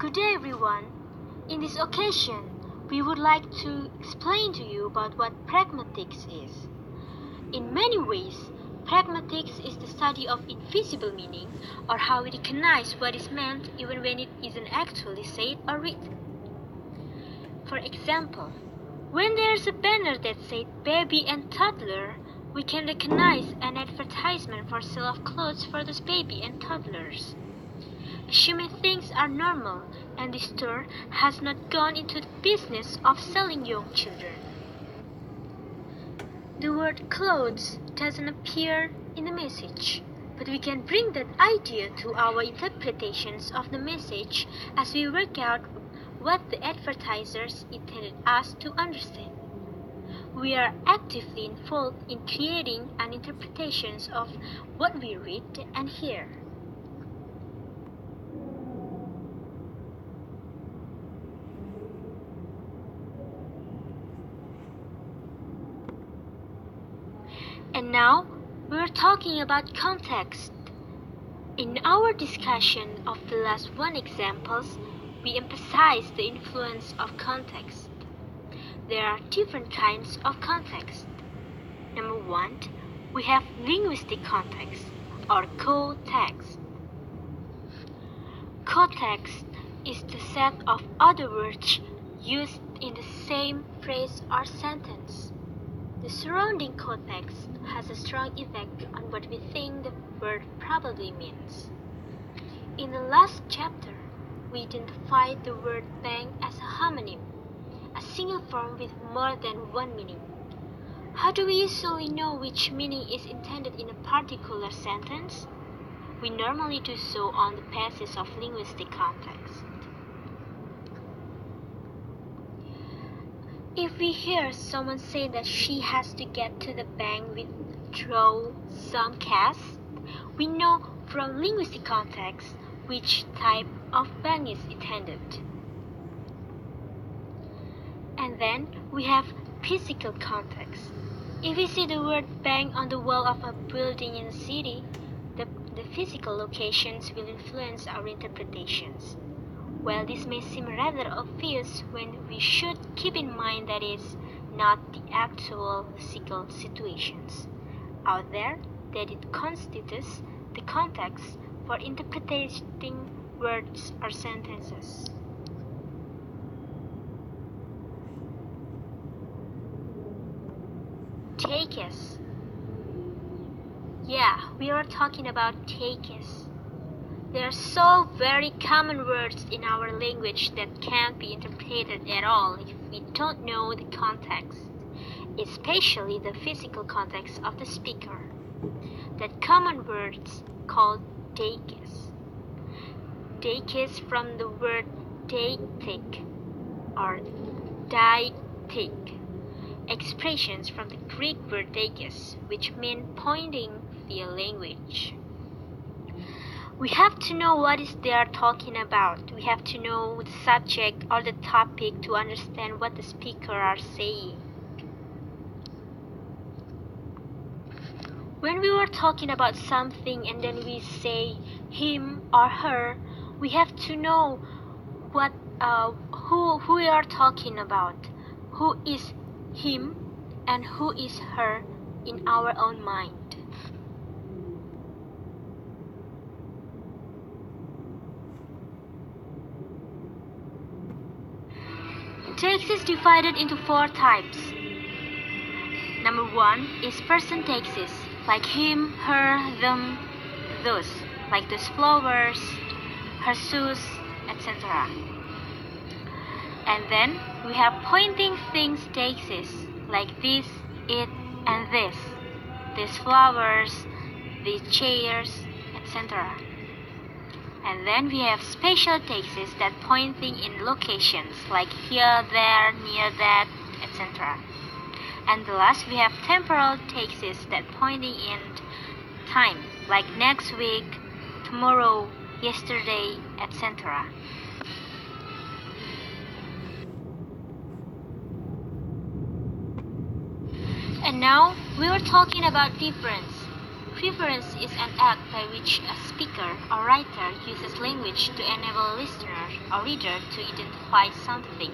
Good day everyone. In this occasion, we would like to explain to you about what pragmatics is. In many ways, pragmatics is the study of invisible meaning, or how we recognize what is meant even when it isn't actually said or written. For example, when there's a banner that says baby and toddler, we can recognize an advertisement for sale of clothes for those baby and toddlers. Assuming things are normal and the store has not gone into the business of selling young children. The word clothes doesn't appear in the message, but we can bring that idea to our interpretations of the message as we work out what the advertisers intended us to understand. We are actively involved in creating an interpretation of what we read and hear. And now, we're talking about context. In our discussion of the last one examples, we emphasize the influence of context. There are different kinds of context. Number one, we have linguistic context, or co-text. Co-text is the set of other words used in the same phrase or sentence. The surrounding context has a strong effect on what we think the word probably means. In the last chapter, we identified the word bank as a homonym, a single form with more than one meaning. How do we usually know which meaning is intended in a particular sentence? We normally do so on the basis of linguistic context. If we hear someone say that she has to get to the bank withdraw some cash, we know from linguistic context which type of bank is intended. And then we have physical context. If we see the word bank on the wall of a building in a city, the physical locations will influence our interpretations. While this may seem rather obvious, when we should keep in mind that it's not the actual physical situations out there that it constitutes the context for interpreting words or sentences. Takes. Yeah, we are talking about takes. There are so very common words in our language that can't be interpreted at all if we don't know the context, especially the physical context of the speaker. That common words called takes. Takes from the word deitic or deitic. Expressions from the Greek word deikes, which mean pointing via language. We have to know what is they are talking about. We have to know the subject or the topic to understand what the speaker are saying. When we were talking about something and then we say him or her, we have to know what who we are talking about. Who is him and who is her in our own mind. Text is divided into 4 types. Number 1 is person texts, like him, her, them, those, like those flowers, her shoes, etc. And then we have pointing things texts, like this, it, and this, these flowers, these chairs, etc. And then we have spatial texts that pointing in locations, like here, there, near that, etc. And the last we have temporal texts that pointing in time, like next week, tomorrow, yesterday, etc. And now we were talking about difference. reference is an act by which a speaker or writer uses language to enable a listener or reader to identify something.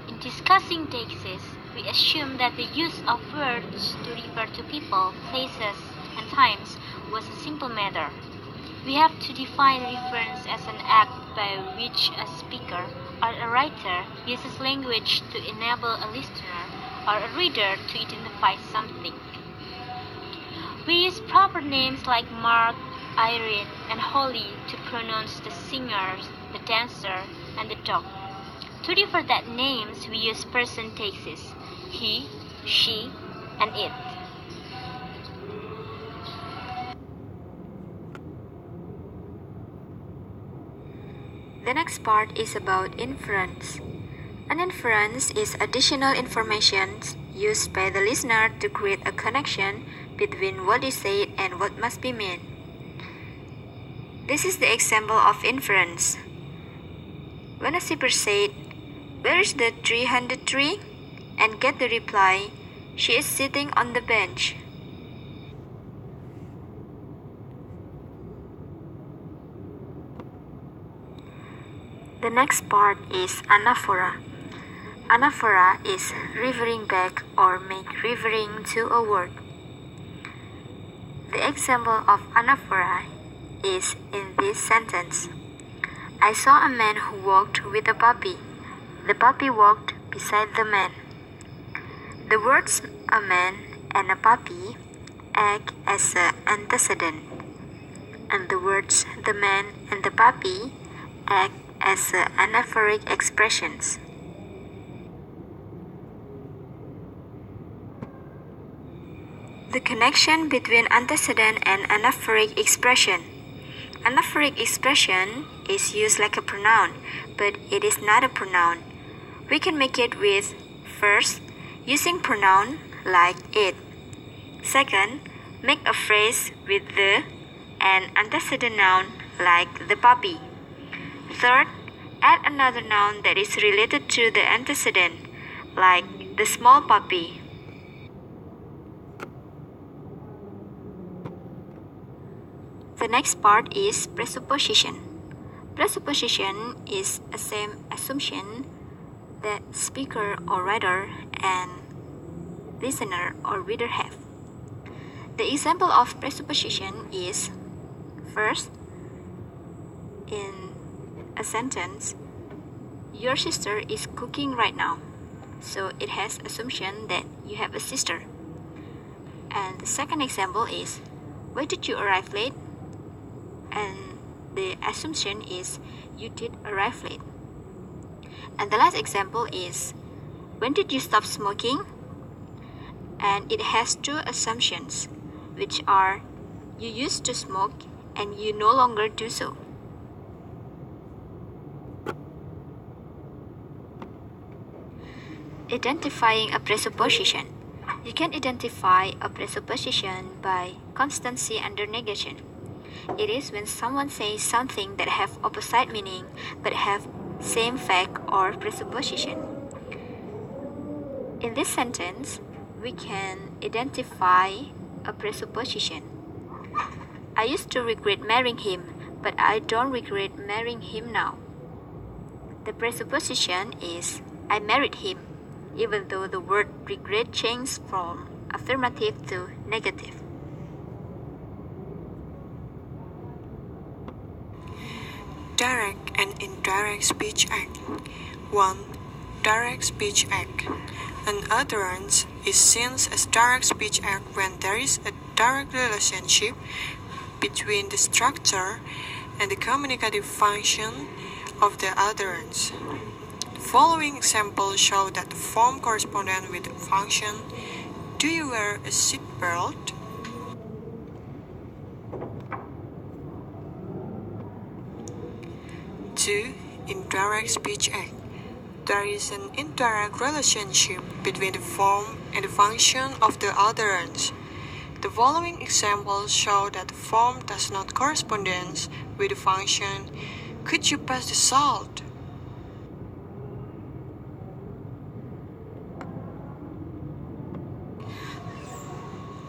In discussing texts, we assume that the use of words to refer to people, places, and times was a simple matter. We have to define reference as an act by which a speaker or a writer uses language to enable a listener or a reader to identify something. We use proper names like Mark, Irene, and Holly to pronounce the singers, the dancer, and the dog. To refer that names, we use person tenses, he, she, and it. The next part is about inference. An inference is additional information used by the listener to create a connection between what is said and what must be meant. This is the example of inference. When a shepherd said, "Where is the 300 tree?" and get the reply, "She is sitting on the bench." The next part is anaphora. Anaphora is referring back or make referring to a word. The example of anaphora is in this sentence. I saw a man who walked with a puppy. The puppy walked beside the man. The words a man and a puppy act as an antecedent, and the words the man and the puppy act as anaphoric expressions. The connection between antecedent and anaphoric expression. Anaphoric expression is used like a pronoun, but it is not a pronoun. We can make it with, first, using pronoun like it. Second, make a phrase with the and antecedent noun like the puppy. Third, add another noun that is related to the antecedent, like the small puppy. The next part is presupposition. Presupposition is the same assumption that speaker or writer and listener or reader have. The example of presupposition is, first, in a sentence, your sister is cooking right now, so it has assumption that you have a sister. And the second example is, why did you arrive late? And the assumption is you did arrive late. And the last example is, when did you stop smoking? And it has two assumptions, which are you used to smoke and you no longer do so. Identifying a presupposition. You can identify a presupposition by constancy under negation. It is when someone says something that have opposite meaning but have same fact or presupposition. In this sentence, we can identify a presupposition. I used to regret marrying him, but I don't regret marrying him now. The presupposition is I married him, even though the word regret changed from affirmative to negative. Direct and indirect speech act. 1. Direct speech act. An utterance is seen as direct speech act when there is a direct relationship between the structure and the communicative function of the utterance. The following examples show that the form corresponds with the function. Do you wear a seat belt? 2. Indirect speech act. There is an indirect relationship between the form and the function of the utterance. The following examples show that the form does not correspond with the function. Could you pass the salt?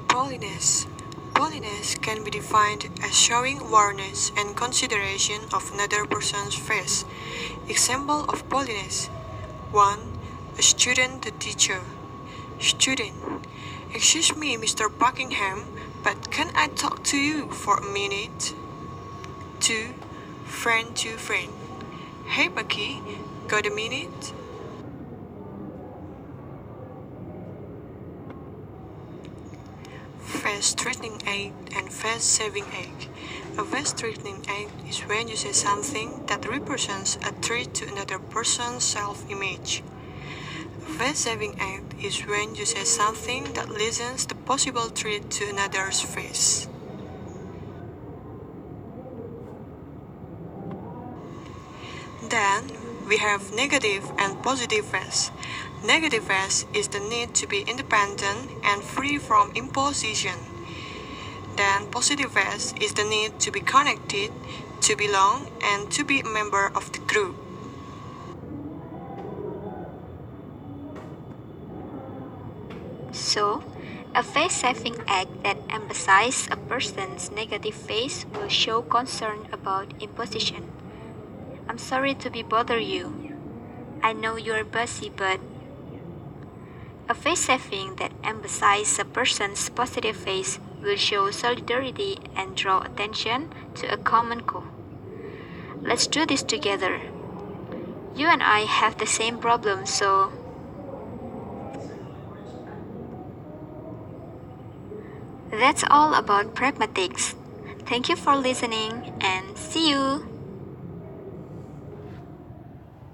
Politeness. Politeness can be defined as showing awareness and consideration of another person's face. Example of politeness: 1. A student to teacher. Student: Excuse me, Mr. Buckingham, but can I talk to you for a minute? 2. Friend to friend. Hey Bucky, got a minute? Face threatening act and face saving act. A face threatening act is when you say something that represents a threat to another person's self-image. A face saving act is when you say something that lessens the possible threat to another's face. Then we have negative and positive face. Negative face is the need to be independent and free from imposition. Then positive face is the need to be connected, to belong, and to be a member of the group. So, a face-saving act that emphasizes a person's negative face will show concern about imposition. I'm sorry to bother you. I know you're busy, but a face-saving that emphasizes a person's positive face will show solidarity and draw attention to a common goal. Let's do this together. You and I have the same problem, so that's all about pragmatics. Thank you for listening and see you!